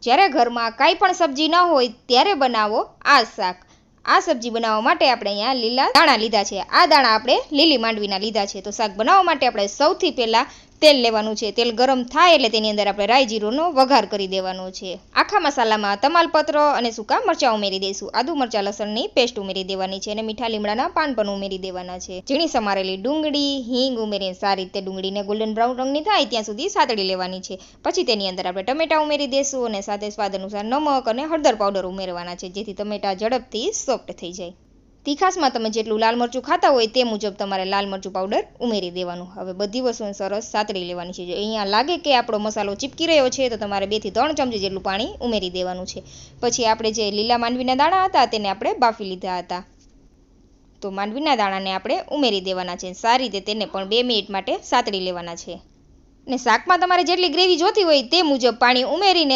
જ્યારે ઘરમાં કાંઈ પણ સબ્જી ન હોય ત્યારે બનાવો આ શાક. આ સબ્જી બનાવવા માટે આપણે અહીંયા લીલા દાણા લીધા છે. આ દાણા આપણે લીલી માંડવીના લીધા છે. તો શાક બનાવવા માટે આપણે સૌથી પહેલાં તેલ લેવાનું છે. તેલ ગરમ થાય એટલે તેની અંદર આપણે રાઈ જીરુંનો વઘાર કરી દેવાનો છે. આખા મસાલામાં તમાલપત્ર અને સૂકા મરચાં ઉમેરી દઈશું. આદુ મરચાં લસણની પેસ્ટ ઉમેરી દેવાની છે અને મીઠા લીમડાના પાન પણ ઉમેરી દેવાના છે. ઝીણી સમારેલી ડુંગળી, હિંગ ઉમેરીને સારી રીતે ડુંગળીને ગોલ્ડન બ્રાઉન રંગની થાય ત્યાં સુધી સાતળી લેવાની છે. પછી તેની અંદર આપણે ટમેટા ઉમેરી દઈશું અને સાથે સ્વાદ અનુસાર નમક અને હળદર પાવડર ઉમેરવાના છે, જેથી ટમેટા ઝડપથી સોફ્ટ થઈ જાય. તીખાસમાં તમે જેટલું લાલ મરચું ખાતા હોય તે મુજબ તમારે લાલ મરચું પાવડર ઉમેરી દેવાનું. હવે બધી વસ્તુને સરસ સાતળી લેવાની છે. જો અહીંયા લાગે કે આપણો મસાલો ચીપકી રહ્યો છે તો તમારે 2 થી 3 ચમચી જેટલું પાણી ઉમેરી દેવાનું છે. પછી આપણે જે લીલા માંડવીના દાણા હતા તેને આપણે બાફી લીધા હતા, તો માંડવીના દાણાને આપણે ઉમેરી દેવાના છે. સારી રીતે તેને પણ 2 મિનિટ માટે સાતળી લેવાના છે. ને શાકમાં તમારે જેટલી ગ્રેવી જોતી હોય તે મુજબ પાણી ઉમેરીને